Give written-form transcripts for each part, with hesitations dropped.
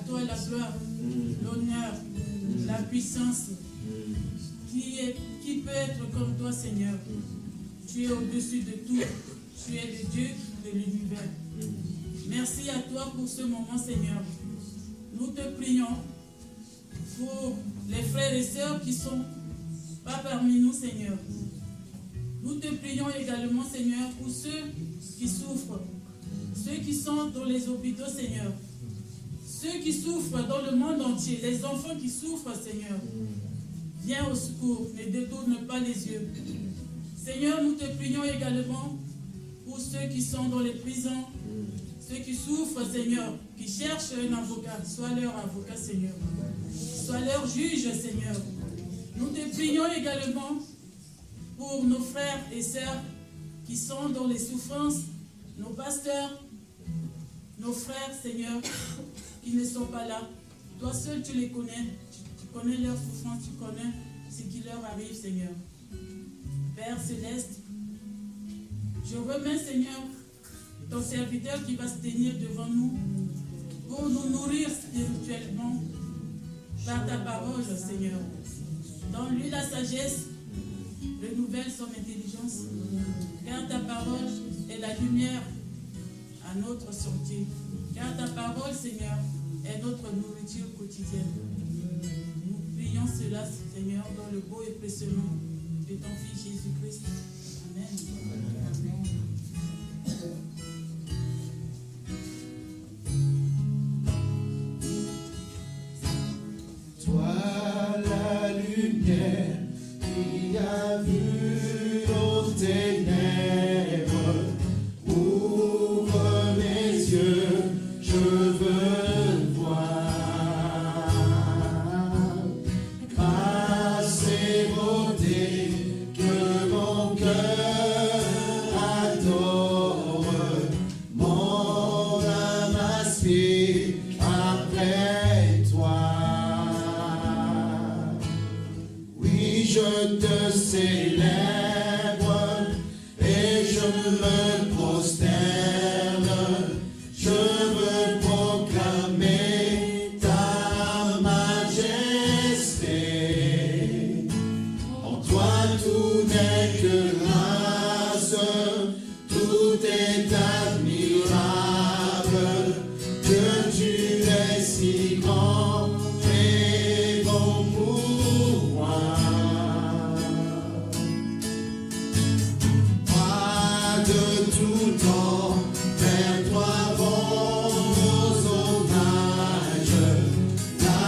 toi la gloire, l'honneur, la puissance. Qui peut être comme toi, Seigneur? Tu es au-dessus de tout. Tu es le Dieu de l'univers. Merci à toi pour ce moment, Seigneur. Nous te prions pour les frères et sœurs qui ne sont pas parmi nous, Seigneur. Nous te prions également, Seigneur, pour ceux qui souffrent, ceux qui sont dans les hôpitaux, Seigneur, ceux qui souffrent dans le monde entier, les enfants qui souffrent, Seigneur. Viens au secours, ne détourne pas les yeux. Seigneur, nous te prions également pour ceux qui sont dans les prisons, ceux qui souffrent, Seigneur, qui cherchent un avocat. Sois leur avocat, Seigneur. Sois leur juge, Seigneur. Nous te prions également pour nos frères et sœurs qui sont dans les souffrances, nos pasteurs, nos frères, Seigneur, qui ne sont pas là. Toi seul, tu les connais. Tu connais leurs souffrances, tu connais ce qui leur arrive, Seigneur. Père Céleste, je remets, Seigneur, ton serviteur qui va se tenir devant nous pour nous nourrir spirituellement par ta parole, Seigneur. Donne-lui la sagesse, renouvelle son intelligence, car ta parole est la lumière à notre sentier. Car ta parole, Seigneur, est notre nourriture quotidienne. Nous prions cela, Seigneur, dans le beau et précieux nom de ton Fils Jésus-Christ. Amen. Amen. Toi la lumière qui a vu nos ténèbres, ouvre mes yeux, je veux voir. Grâce et beauté que mon cœur adore, mon âme aspire après toi. Oui, je te célèbre et je me prosterne. Je veux proclamer ta majesté. En toi tout n'est que grâce, tout est admirable. Que tu es si grand et bon pour moi. Moi de tout temps, vers toi vont nos hommages, la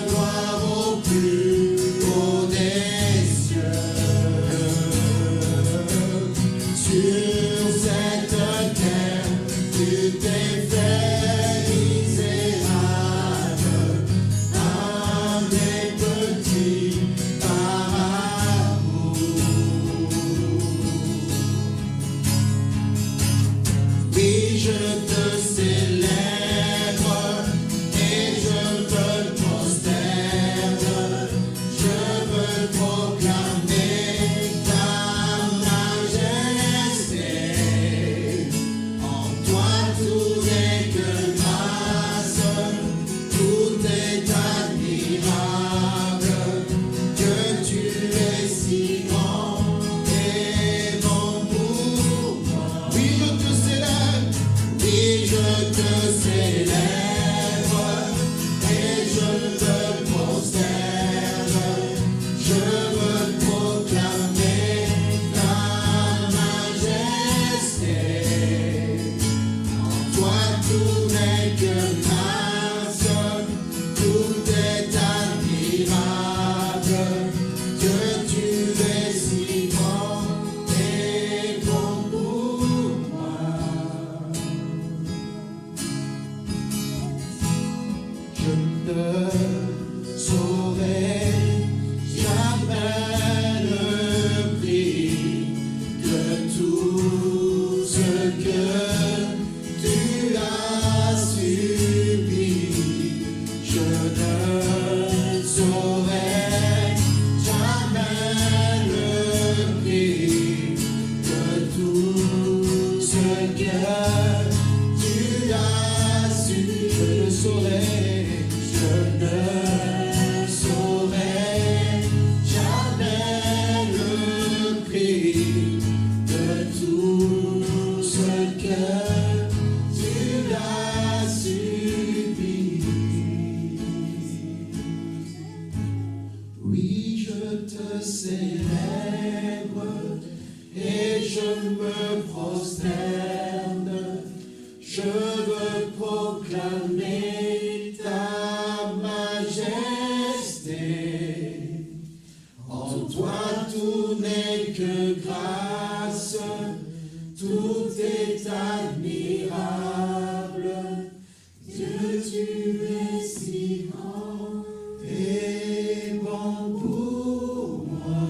gloire au plus haut des cieux. Sur cette terre, tu t'es fait misérable, un des petits par amour. Oui, je te célèbre et je me prosterne. Je veux proclamer ta majesté. En toi tout n'est que grâce, tout est admirable. Que tu es si grand et bon pour moi. Oui, je te célèbre, oui, je te célèbre et je me prosterne. Je veux proclamer ta majesté. En toi tout n'est que grâce, tout est admirable. Que tu es si grand et bon pour moi. Je ne saurais jamais le prix de tout ce que tu as subi. Je ne saurais jamais le prix de tout ce que tu as subi. Je ne saurais veux proclamer ta majesté. En toi tout n'est que grâce, tout est admirable. Dieu, tu es si grand et bon pour moi.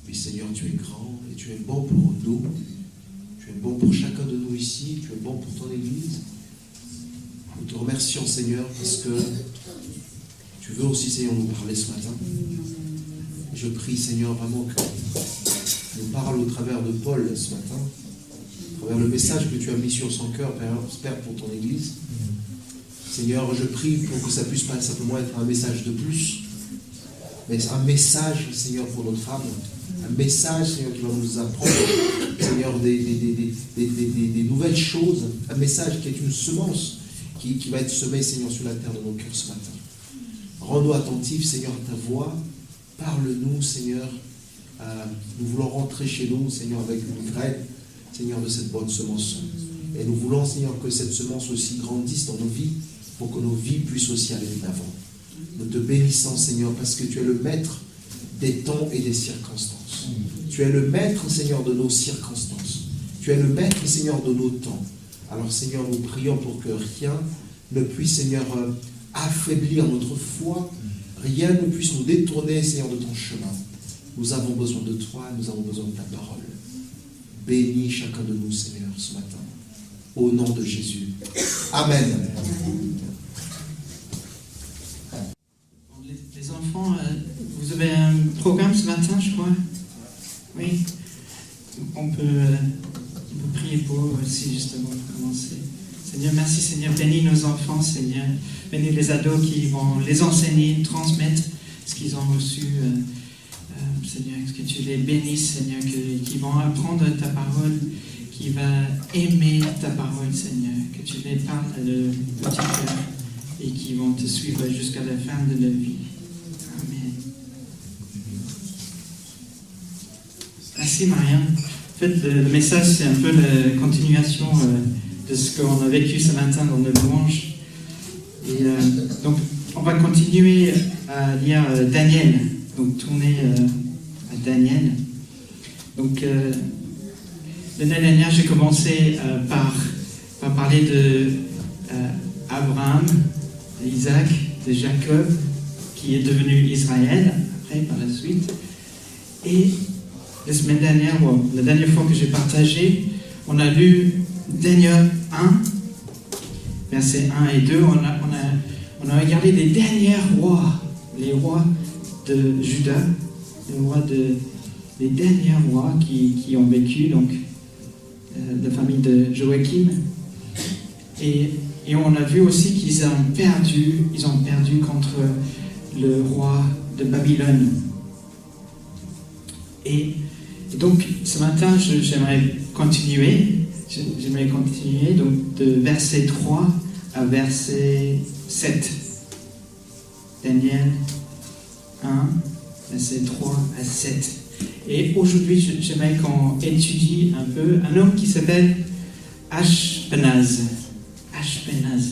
Oui, Seigneur, tu es grand et tu es bon pour nous. Tu es bon pour chacun de nous ici. Tu es bon pour ton Église. Nous te remercions, Seigneur, parce que tu veux aussi, Seigneur, nous parler ce matin. Je prie, Seigneur, vraiment que tu nous parles au travers de Paul ce matin, au travers le message que tu as mis sur son cœur, Père, pour ton Église. Seigneur, je prie pour que ça puisse pas simplement être un message de plus, mais un message, Seigneur, pour notre âme, un message, Seigneur, qui va nous apprendre, Seigneur, des nouvelles choses, un message qui est une semence qui va être semée, Seigneur, sur la terre de nos cœurs ce matin. Rends-nous attentifs, Seigneur, à ta voix. Parle-nous, Seigneur. Nous voulons rentrer chez nous, Seigneur, avec une graine, Seigneur, de cette bonne semence. Et nous voulons, Seigneur, que cette semence aussi grandisse dans nos vies, pour que nos vies puissent aussi aller de l'avant. Nous te bénissons, Seigneur, parce que tu es le maître des temps et des circonstances. Tu es le maître, Seigneur, de nos circonstances. Tu es le maître, Seigneur, de nos temps. Alors, Seigneur, nous prions pour que rien ne puisse, Seigneur, affaiblir notre foi. Rien ne puisse nous détourner, Seigneur, de ton chemin. Nous avons besoin de toi, nous avons besoin de ta parole. Bénis chacun de nous, Seigneur, ce matin. Au nom de Jésus. Amen. Les enfants, vous avez un programme ce matin, je crois. Oui. On peut prier pour aussi, justement, pour commencer. Seigneur, merci, Seigneur. Bénis nos enfants, Seigneur. Bénis les ados qui vont les enseigner, transmettre ce qu'ils ont reçu. Seigneur, que tu les bénisses, Seigneur, qui vont apprendre ta parole, qui va aimer ta parole, Seigneur. Que tu les parles à leur petit cœur et qui vont te suivre jusqu'à la fin de leur vie. Amen. Merci, Marianne. En fait, le message, c'est un peu la continuation de ce qu'on a vécu ce matin dans le louange. Et donc, on va continuer à lire Daniel. Donc, tourner à Daniel. Donc, l'année dernière, j'ai commencé par parler de Abraham, d'Isaac, de Jacob, qui est devenu Israël, après, par la suite. Et la semaine dernière, la dernière fois que j'ai partagé, on a lu Daniel 1, versets 1 et 2. On a regardé les derniers rois, les rois de Juda, les derniers rois qui ont vécu, donc la famille de Joachim. Et on a vu aussi qu'ils ont perdu contre le roi de Babylone. Et donc ce matin, j'aimerais continuer donc de verset 3 à verset 7. Daniel 1, verset 3 à 7. Et aujourd'hui, j'aimerais qu'on étudie un peu un homme qui s'appelle Ashpenaz. Ashpenaz.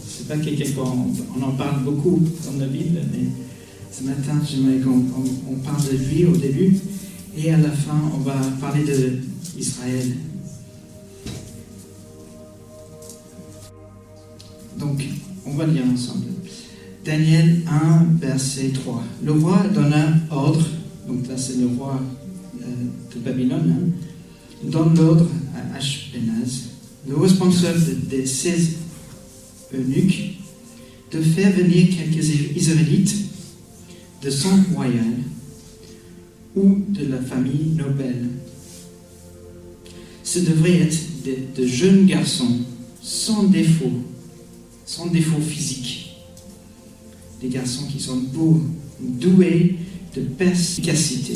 C'est pas quelqu'un qu'on en parle beaucoup dans la Bible, mais ce matin, j'aimerais qu'on parle de lui au début. Et à la fin, on va parler d'Israël. Donc, on va lire ensemble. Daniel 1, verset 3. Le roi donna ordre, donc là c'est le roi de Babylone, donne l'ordre à Ashpenaz, le responsable des 16 eunuques, de faire venir quelques Israélites de son royal ou de la famille noble. Ce devrait être de jeunes garçons sans défaut physique. Des garçons qui sont beaux, doués de perspicacité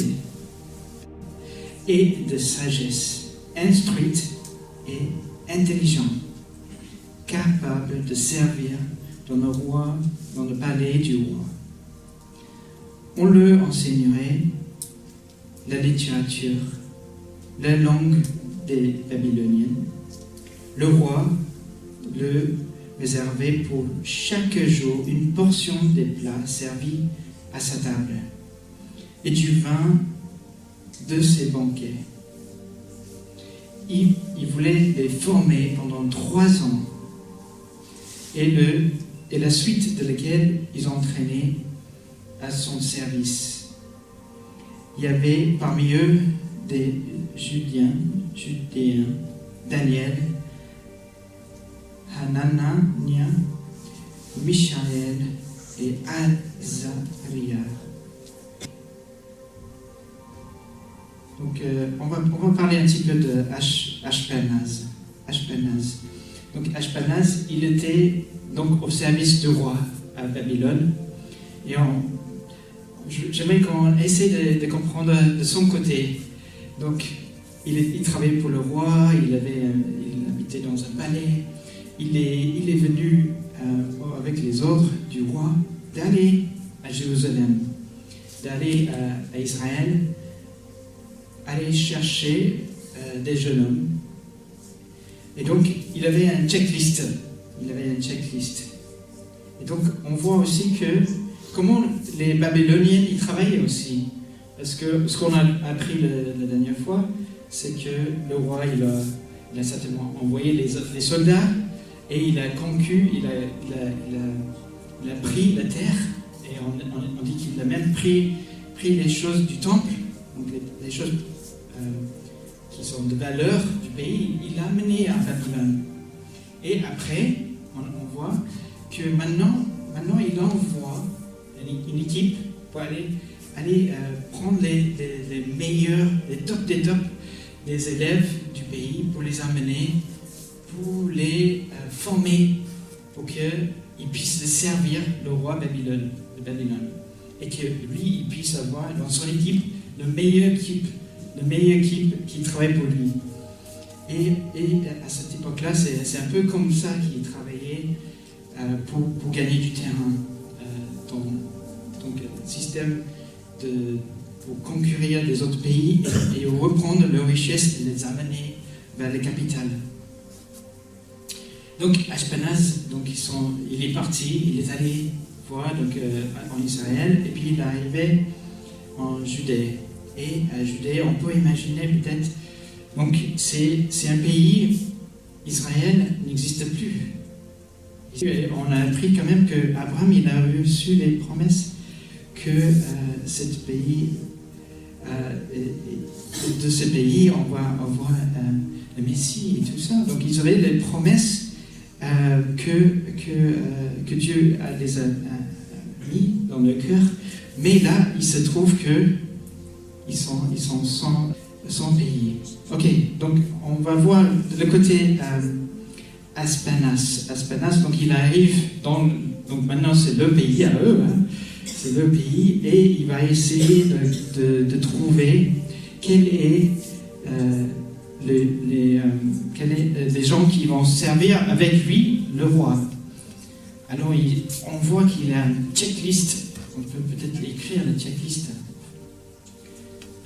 et de sagesse, instruits et intelligents, capables de servir dans le palais du roi. On leur enseignerait la littérature, la langue des Babyloniens, le roi le réservait pour chaque jour une portion des plats servis à sa table et du vin de ses banquets. Il voulait les former pendant 3 ans et la suite de laquelle ils entraînaient à son service. Il y avait parmi eux des Judéens, Daniel, Hanania, Michaël et Azaria. Donc, on va parler un petit peu de Ashpenaz. Donc, Ashpenaz, il était donc au service du roi à Babylone. Et j'aimerais qu'on essaie de comprendre de son côté. Donc, il travaillait pour le roi, il habitait dans un palais. Il est venu avec les ordres du roi d'aller à Jérusalem, d'aller à Israël, aller chercher des jeunes hommes. Et donc, il avait un checklist. Et donc, on voit aussi comment les Babyloniens y travaillaient aussi. Parce que ce qu'on a appris la dernière fois, c'est que le roi, il a certainement envoyé les soldats et il a conquis, il a pris la terre. Et on dit qu'il a même pris les choses du temple, donc les choses qui sont de valeur du pays, il l'a amené à Babylone. Et après, on voit que maintenant il envoie une équipe pour aller prendre les meilleurs, les tops des tops des élèves du pays pour les amener, pour les former, pour qu'ils puissent servir le roi de Babylone. Et que lui, il puisse avoir dans son équipe le meilleur équipe qui travaille pour lui. Et à cette époque-là, c'est un peu comme ça qu'il travaillait pour gagner du terrain. Donc, système pour conquérir des autres pays et reprendre leurs richesses et les amener vers les capitales. Donc, Ashpenaz, il est parti, il est allé voir en Israël, et puis il est arrivé en Judée. Et à Judée, on peut imaginer peut-être, donc c'est un pays, Israël n'existe plus. Et on a appris quand même qu'Abraham, il a reçu les promesses que de ce pays, on va avoir le Messie et tout ça. Donc ils avaient les promesses que Dieu les a mis dans leur cœur. Mais là, il se trouve qu'ils sont sans pays. Ok, donc on va voir le côté Ashpenaz, donc il arrive donc maintenant c'est le pays à eux, c'est le pays, et il va essayer de trouver quels sont les gens qui vont servir avec lui, le roi. Alors on voit qu'il a une checklist, on peut peut-être écrire la checklist.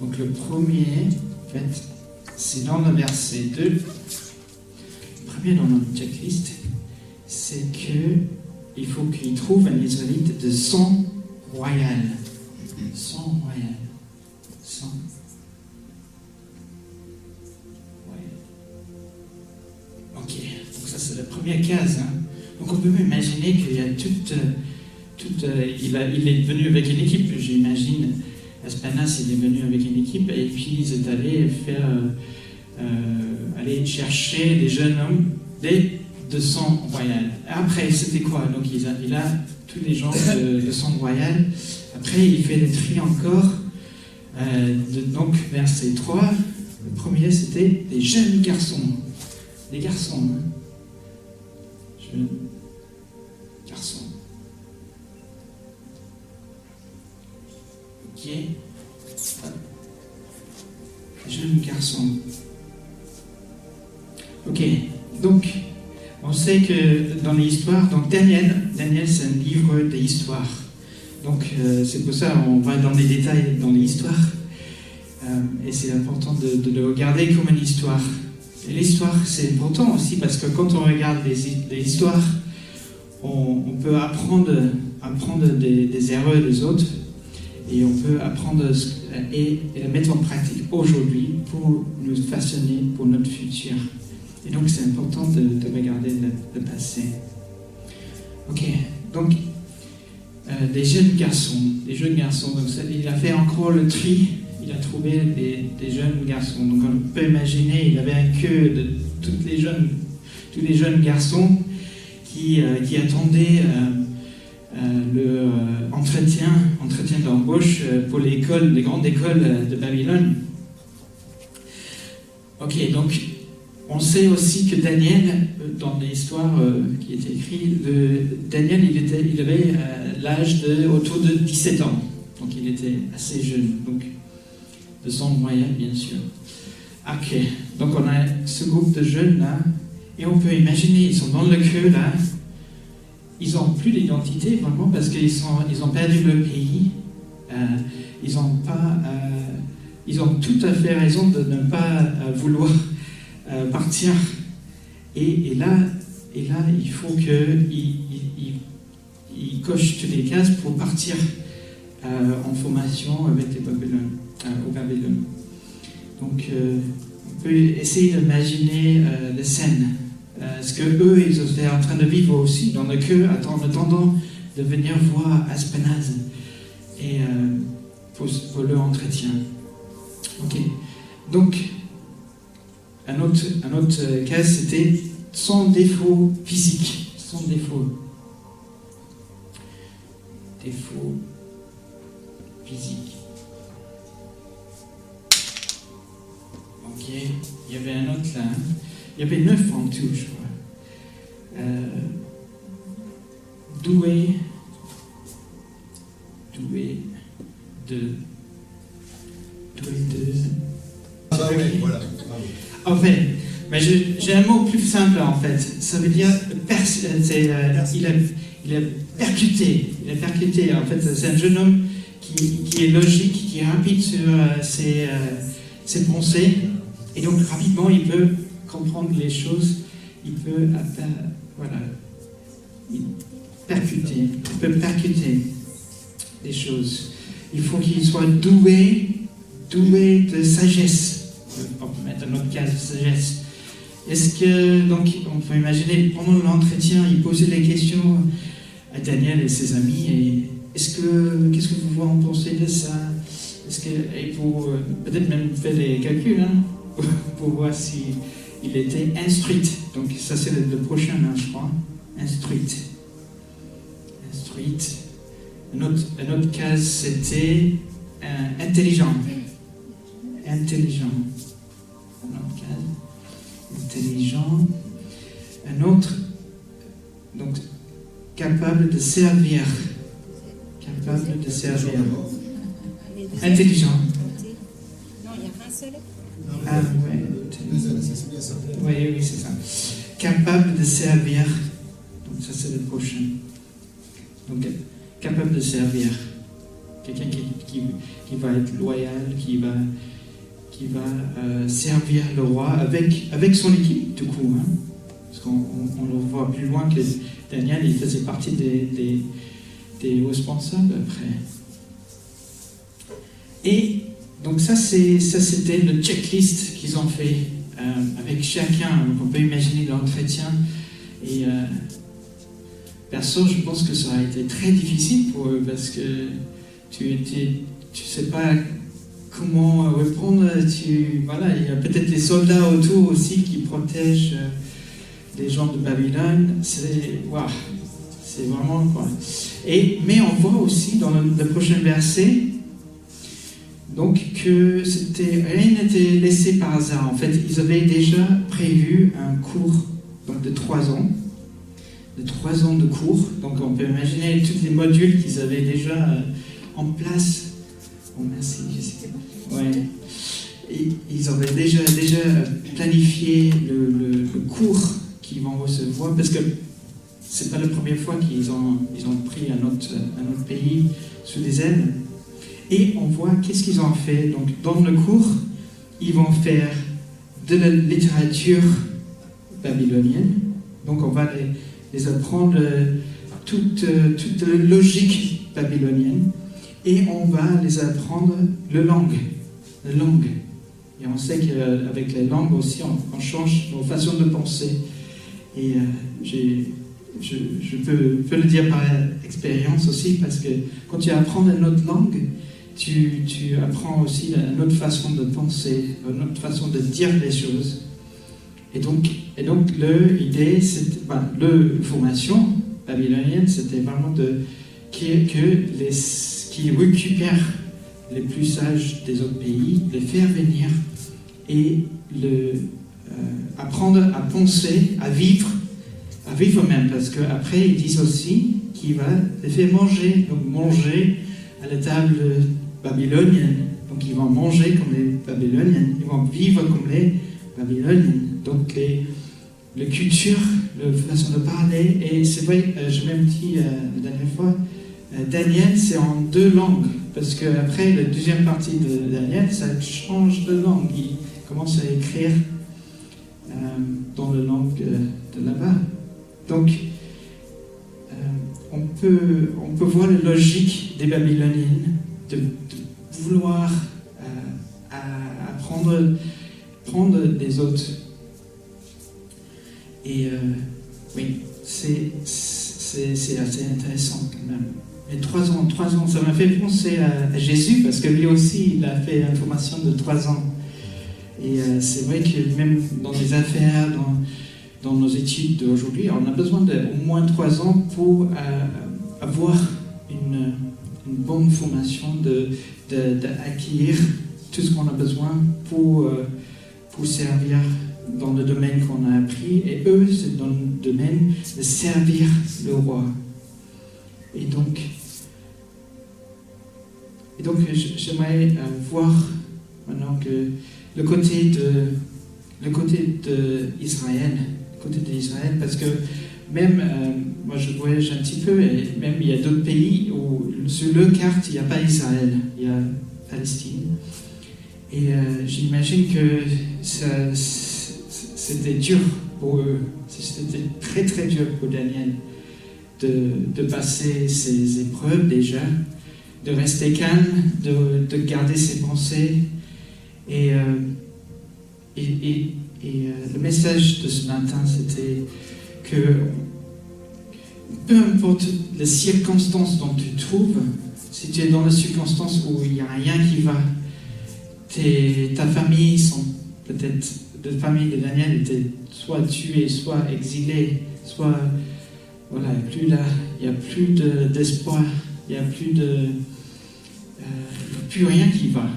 Donc le premier, en fait, c'est dans le verset 2. Le premier dans notre checklist, c'est qu'il faut qu'il trouve un Israélite de sang royal. Sang royal. Sang royal. Ok, donc ça c'est la première case. Donc on peut imaginer qu'il y a il est venu avec une équipe, j'imagine. Ashpenaz, il est venu avec une équipe et puis ils sont allés aller chercher des jeunes hommes de sang royal. Après, c'était quoi? Donc il a tous les gens de sang royal. Après, il fait le tri encore. Donc, verset 3, le premier, c'était des jeunes garçons. Des garçons. Jeunes garçons. Ok. Jeunes garçons. Ok. Donc, on sait que dans l'histoire, donc Daniel c'est un livre d'histoire. Donc, c'est pour ça qu'on va dans les détails dans l'histoire. Et c'est important de le regarder comme une histoire. Et l'histoire, c'est important aussi parce que quand on regarde les histoires, on peut apprendre des erreurs des autres et on peut apprendre et la mettre en pratique aujourd'hui pour nous façonner pour notre futur. Et donc c'est important de regarder le passé. Ok, donc des jeunes garçons. Donc il a fait encore le tri. Il a trouvé des jeunes garçons. Donc on peut imaginer, il avait un queue de tous les jeunes garçons qui attendaient le entretien d'embauche pour les grandes écoles de Babylone. Ok, donc on sait aussi que Daniel, dans l'histoire qui est écrite, Daniel il avait l'âge autour de 17 ans. Donc il était assez jeune. Donc de sang moyen, bien sûr. Ok, donc on a ce groupe de jeunes là, et on peut imaginer, ils sont dans le queue là, ils n'ont plus d'identité vraiment parce qu'ils ont perdu le pays, ils ont tout à fait raison de ne pas vouloir partir. Et là, il faut qu'ils cochent toutes les cases pour partir en formation avec les Babylone. Au Babylone. Donc, on peut essayer d'imaginer les scènes, ce que eux ils étaient en train de vivre aussi dans le queue, en attendant de venir voir Aspenaz et pour leur entretien. Ok. Donc, un autre cas, c'était son défaut physique, défaut physique. Ok, il y avait un autre là. Il y avait 9 en tout, je crois. Doué de. Ah bah ouais, voilà. En fait, mais j'ai un mot plus simple en fait. Ça veut dire il a percuté. En fait, c'est un jeune homme qui est logique, qui est rapide sur ses pensées. Et donc, rapidement, il peut comprendre les choses, il peut percuter les choses. Il faut qu'il soit doué de sagesse. On peut mettre un autre cas de sagesse. Est-ce que, donc, on peut imaginer, pendant l'entretien, il posait des questions à Daniel et ses amis, et qu'est-ce que vous en pensez de ça? Et pour peut-être même faire des calculs, hein, pour voir s'il était instruit. Donc ça c'est le prochain, hein, je crois. Instruit. Un autre cas c'était intelligent. Un autre cas, intelligent. Un autre, donc capable de servir. Intelligent. Non, il n'y a qu'un seul. Ah ouais. C'est bien ça. Oui, c'est ça. Capable de servir. Donc ça c'est le prochain. Donc capable de servir. Quelqu'un qui va être loyal, qui va servir le roi avec son équipe tout coup. Hein. Parce qu'on le voit plus loin que Daniel, il faisait partie des responsables après. Et donc ça c'était le checklist qu'ils ont fait avec chacun. Donc on peut imaginer l'entretien. Et perso, je pense que ça a été très difficile pour eux parce que tu sais pas comment répondre. Il y a peut-être des soldats autour aussi qui protègent les gens de Babylone. C'est vraiment quoi. Mais on voit aussi dans le prochain verset. Donc que rien n'était laissé par hasard. En fait, ils avaient déjà prévu un cours donc de 3 ans. De 3 ans de cours. Donc on peut imaginer tous les modules qu'ils avaient déjà en place. Oh merci Jessica. Ouais. Et ils avaient déjà planifié le cours qu'ils vont recevoir. Parce que c'est pas la première fois qu'ils ont pris un autre pays sous les ailes. Et on voit qu'est-ce qu'ils ont fait. Donc, dans le cours, ils vont faire de la littérature babylonienne. Donc on va les apprendre toute la logique babylonienne et on va les apprendre la langue. Et on sait qu'avec les langues aussi, on change nos façons de penser. Et je peux le dire par expérience aussi, parce que quand tu apprends une autre langue, tu apprends aussi une autre façon de penser, une autre façon de dire les choses. Et donc l'idée, la formation babylonienne, c'était vraiment qui récupère les plus sages des autres pays, les faire venir et apprendre à penser, à vivre même, parce qu'après ils disent aussi qu'il va les faire manger, donc manger à la table babylonienne. Donc ils vont manger comme les Babyloniens, ils vont vivre comme les Babyloniens. Donc la culture, la façon de parler, et c'est vrai, je même dit la dernière fois, Daniel c'est en 2 langues, parce qu'après la deuxième partie de Daniel, ça change de langue, il commence à écrire dans la langue de là-bas. Donc on peut voir la logique des Babyloniens de vouloir prendre des autres. Et oui, c'est assez intéressant quand même. Mais 3 ans, ça m'a fait penser à Jésus, parce que lui aussi, il a fait une formation de 3 ans. Et c'est vrai que même dans les affaires, dans nos études d'aujourd'hui, on a besoin d'au moins 3 ans pour avoir une bonne formation, d'acquérir tout ce qu'on a besoin pour servir dans le domaine qu'on a appris. Et eux, c'est dans le domaine de servir le roi. Et donc j'aimerais voir maintenant que le côté d'Israël, parce que même, moi je voyage un petit peu, et même il y a d'autres pays où sur leur carte il n'y a pas Israël, il y a Palestine. Et j'imagine que c'était dur pour eux, c'était très très dur pour Daniel de passer ces épreuves déjà, de rester calme, de garder ses pensées. Et le message de ce matin, c'était que peu importe les circonstances dont tu te trouves, si tu es dans les circonstances où il n'y a rien qui va, ta famille, peut-être la famille de Daniel était soit tuée, soit exilée, soit voilà, plus là, il n'y a plus d'espoir, il n'y a plus rien qui va.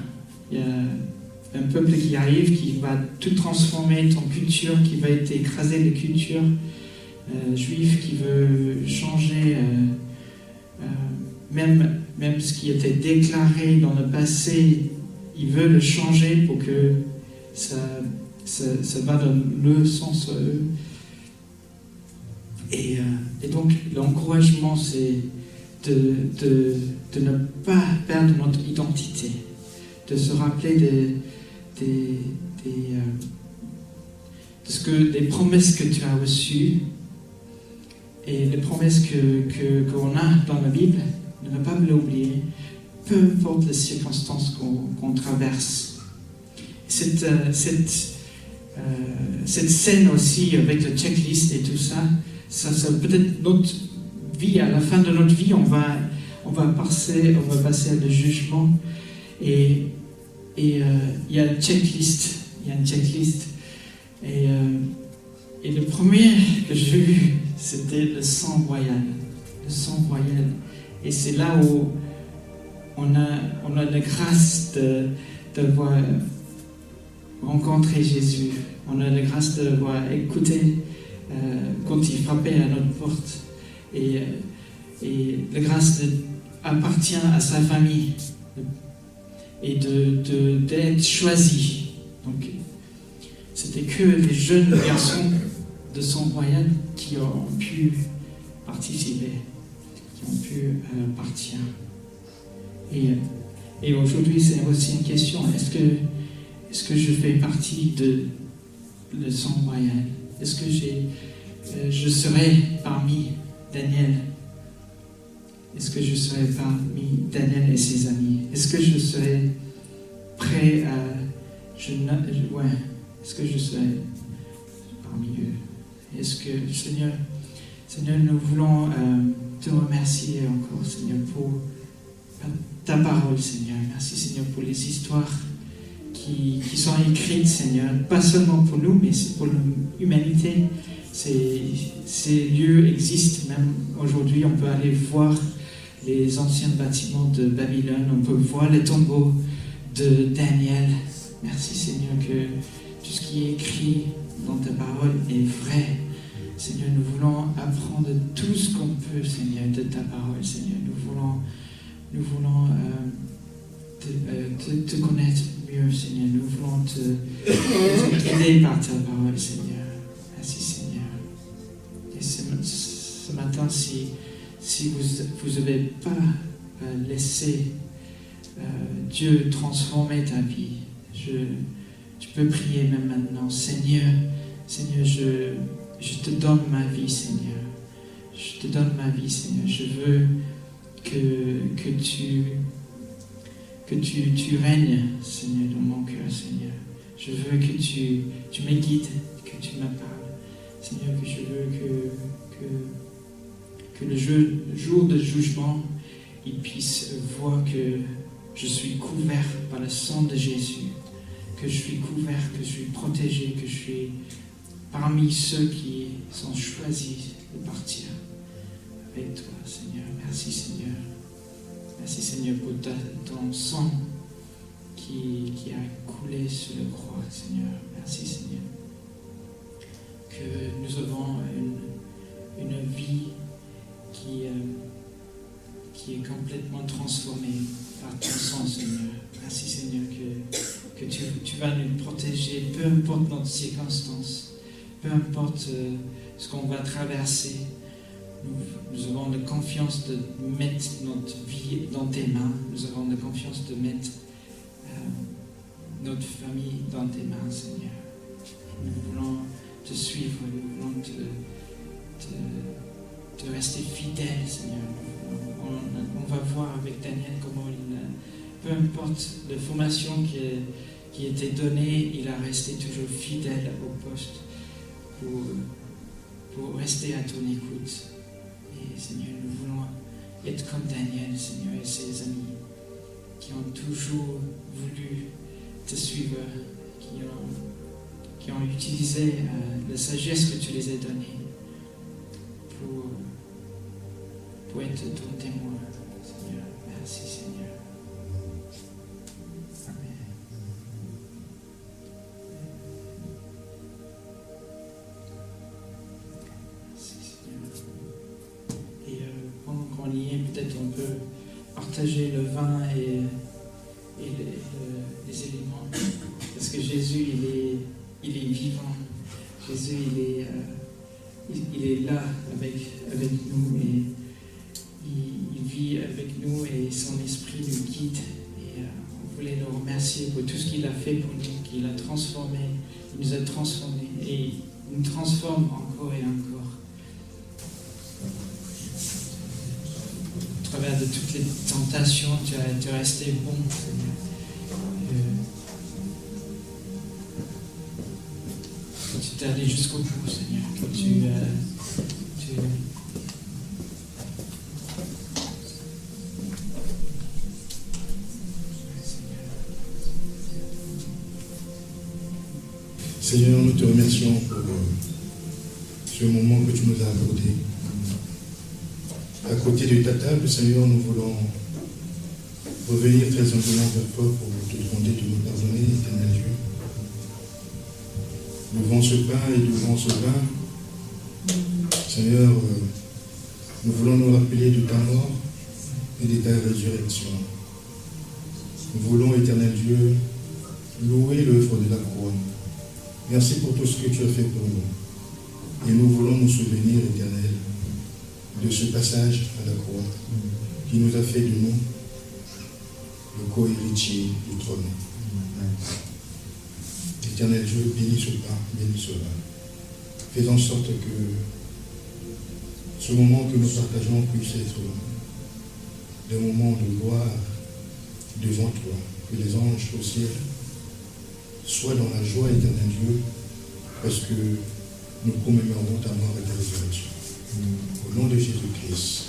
Il y a un peuple qui arrive, qui va tout transformer, ton culture, qui va écraser les cultures juives, qui veut changer même ce qui était déclaré dans le passé, il veut le changer pour que ça va dans le sens eux. Et donc l'encouragement, c'est de ne pas perdre notre identité, de se rappeler des promesses que tu as reçues et les promesses qu'on a dans la Bible, de ne pas l'oublier, peu importe les circonstances qu'on traverse. Cette scène aussi avec le checklist et tout ça, ça peut-être notre vie, à la fin de notre vie, on va passer à le jugement, et il y a une checklist, et le premier que j'ai vu, c'était le sang royal, et c'est là où on a la grâce d'avoir rencontré Jésus, on a la grâce d'avoir écouté quand il frappait à notre porte, et la grâce appartient à sa famille, et d'être choisi. Donc c'était que les jeunes garçons de son royal qui ont pu participer, qui ont pu partir. Et aujourd'hui, c'est aussi une question, est-ce que je fais partie le sang royal? Est-ce que je serai parmi Daniel? Est-ce que je serai parmi Daniel et ses amis? Est-ce que je serai prêt à... Est-ce que je serai parmi eux? Est-ce que, Seigneur, nous voulons te remercier encore, Seigneur, pour ta parole, Seigneur. Merci, Seigneur, pour les histoires qui sont écrites, Seigneur, pas seulement pour nous, mais c'est pour l'humanité. Ces lieux existent, même aujourd'hui, on peut aller voir les anciens bâtiments de Babylone, on peut voir les tombeaux de Daniel. Merci, Seigneur, que tout ce qui est écrit dans ta parole est vrai. Seigneur, nous voulons apprendre tout ce qu'on peut, Seigneur, de ta parole, Seigneur. Nous voulons te connaître mieux, Seigneur. Nous voulons te guider par ta parole, Seigneur. Merci, Seigneur. Et ce matin, si vous n'avez pas laissé Dieu transformer ta vie, tu peux prier même maintenant. Seigneur, je te donne ma vie, Seigneur. Je te donne ma vie, Seigneur. Je veux que tu règnes, Seigneur, dans mon cœur, Seigneur. Je veux que tu me guides, que tu me parles. Seigneur, que je veux que le jour de jugement, il puisse voir que je suis couvert par le sang de Jésus, que je suis couvert, que je suis protégé, que je suis parmi ceux qui sont choisis de partir avec toi, Seigneur. Merci, Seigneur. Merci, Seigneur, pour ton sang qui a coulé sur la croix, Seigneur. Merci, Seigneur. Que nous avons une vie qui est complètement transformée par ton sang, Seigneur. Merci, Seigneur, que tu vas nous protéger, peu importe notre circonstance, peu importe ce qu'on va traverser. Nous avons la confiance de mettre notre vie dans tes mains. Nous avons la confiance de mettre notre famille dans tes mains, Seigneur. Nous voulons te suivre, nous voulons te rester fidèle, Seigneur. On va voir avec Daniel comment peu importe la formation qui était donnée, il a resté toujours fidèle au poste pour rester à ton écoute. Et Seigneur, nous voulons être comme Daniel, Seigneur, et ses amis qui ont toujours voulu te suivre, qui ont utilisé la sagesse que tu les as donnée pour être ton témoin, Seigneur. Merci, Seigneur. Amen. Merci, Seigneur. Et pendant qu'on y est, peut-être on peut partager le vin et les éléments. Parce que Jésus, il est vivant. Jésus, il est là avec nous et il vit avec nous et son esprit nous guide. Et on voulait le remercier pour tout ce qu'il a fait pour nous, qu'il a transformé, il nous a transformés et il nous transforme encore et encore. Au travers de toutes les tentations, tu es resté bon, Seigneur. Tu t'es allé jusqu'au bout, Seigneur. Que Seigneur, nous te remercions pour ce moment que tu nous as accordé. À côté de ta table, Seigneur, nous voulons revenir très humblement vers toi pour te demander de nous pardonner, éternel Dieu. Devant ce pain et devant ce vin, Seigneur, nous voulons nous rappeler de ta mort et de ta résurrection. Nous voulons, éternel Dieu, louer l'œuvre de la croix. Merci pour tout ce que tu as fait pour nous. Et nous voulons nous souvenir, éternel, de ce passage à la croix qui nous a fait de nous le co-héritier du trône. Éternel Dieu, bénis ce pain, bénis cela. Fais en sorte que ce moment que nous partageons puisse être des moments de gloire devant toi. Que les anges au ciel soient dans la joie, éternel Dieu, parce que nous commémorons ta mort et ta résurrection. Au nom de Jésus-Christ,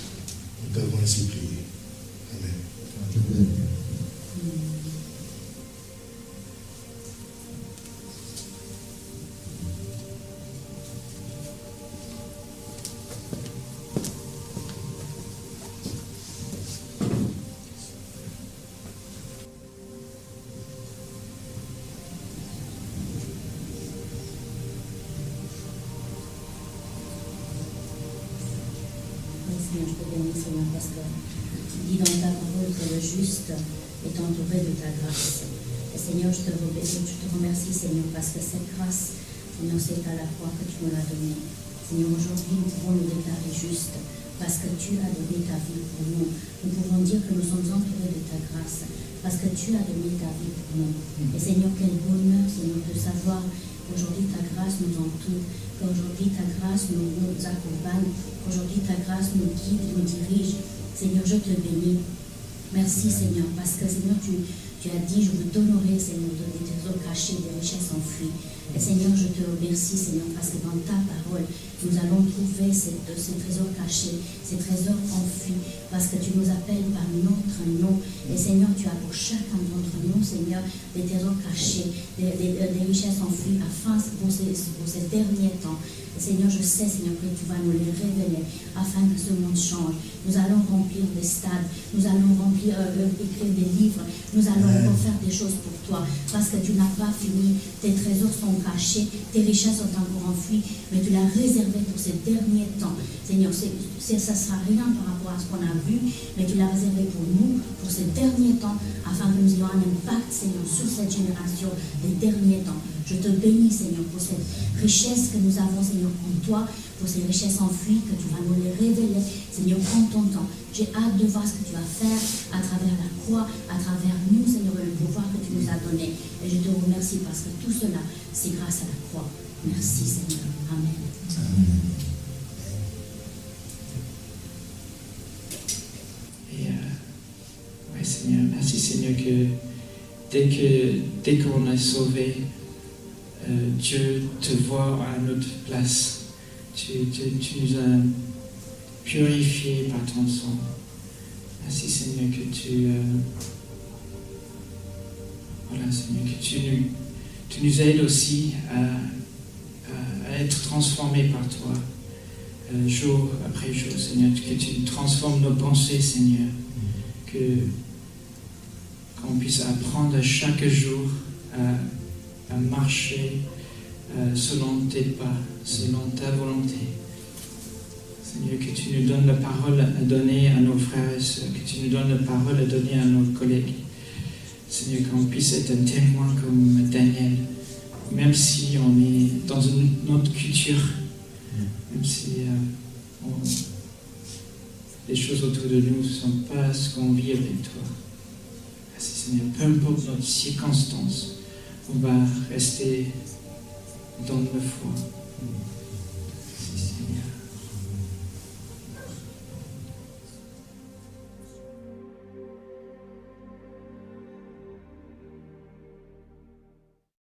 nous t'avons ainsi prié. Amen. Seigneur, je te bénis, Seigneur, parce que tu dis dans ta parole que le juste est entouré de ta grâce. Et Seigneur, je te remercie, Seigneur, parce que cette grâce, Seigneur, c'est à la croix que tu me l'as donnée. Seigneur, aujourd'hui, nous pouvons nous déclarer juste parce que tu as donné ta vie pour nous. Nous pouvons dire que nous sommes entourés de ta grâce parce que tu as donné ta vie pour nous. Et Seigneur, quel bonheur, Seigneur, de savoir qu'aujourd'hui ta grâce nous entoure, qu'aujourd'hui ta grâce nous accompagne, qu'aujourd'hui ta grâce nous guide, nous dirige. Seigneur, je te bénis. Merci, Seigneur, parce que, Seigneur, tu as dit, je vous donnerai, Seigneur, des trésors cachés, des richesses enfouies. Et Seigneur, je te remercie, Seigneur, parce que dans ta parole, nous allons trouver ces trésors cachés, ces trésors enfuis, parce que tu nous appelles par notre nom. Et Seigneur, tu as pour chacun d'entre nous, Seigneur, des trésors cachés, des richesses enfouies, afin pour ces derniers temps. Et Seigneur, je sais, Seigneur, que tu vas nous les révéler, afin que ce monde change. Nous allons remplir des stades, nous allons écrire des livres, nous allons encore faire des choses pour toi, parce que tu n'as pas fini, tes trésors sont cachés, tes richesses sont encore enfouies, mais tu l'as réservé pour ces derniers temps. Seigneur, ça ne sera rien par rapport à ce qu'on a vu, mais tu l'as réservé pour nous, pour ces derniers temps, afin que nous ayons un impact, Seigneur, sur cette génération des derniers temps. Je te bénis, Seigneur, pour cette richesse que nous avons, Seigneur, en toi, pour ces richesses enfouies, que tu vas nous les révéler. Seigneur, prends ton temps. J'ai hâte de voir ce que tu vas faire à travers la croix, à travers nous, Seigneur, le pouvoir que tu nous as donné. Et je te remercie parce que tout cela, c'est grâce à la croix. Merci, Seigneur. Amen. Et Seigneur, merci, Seigneur, que dès qu'on est sauvé, Dieu te voit à notre place. Tu nous as purifiés par ton sang. Merci, Seigneur, que Seigneur, que tu nous aides aussi à être transformés par toi, jour après jour, Seigneur, que tu transformes nos pensées, Seigneur, qu'on puisse apprendre chaque jour à marcher selon tes pas, selon ta volonté. Seigneur, que tu nous donnes la parole à donner à nos frères et sœurs, que tu nous donnes la parole à donner à nos collègues. Seigneur, qu'on puisse être un témoin comme Daniel, même si on est dans une autre culture, même si les choses autour de nous ne sont pas ce qu'on vit avec toi. Merci, Seigneur, peu importe notre circonstance, on va rester dans notre foi.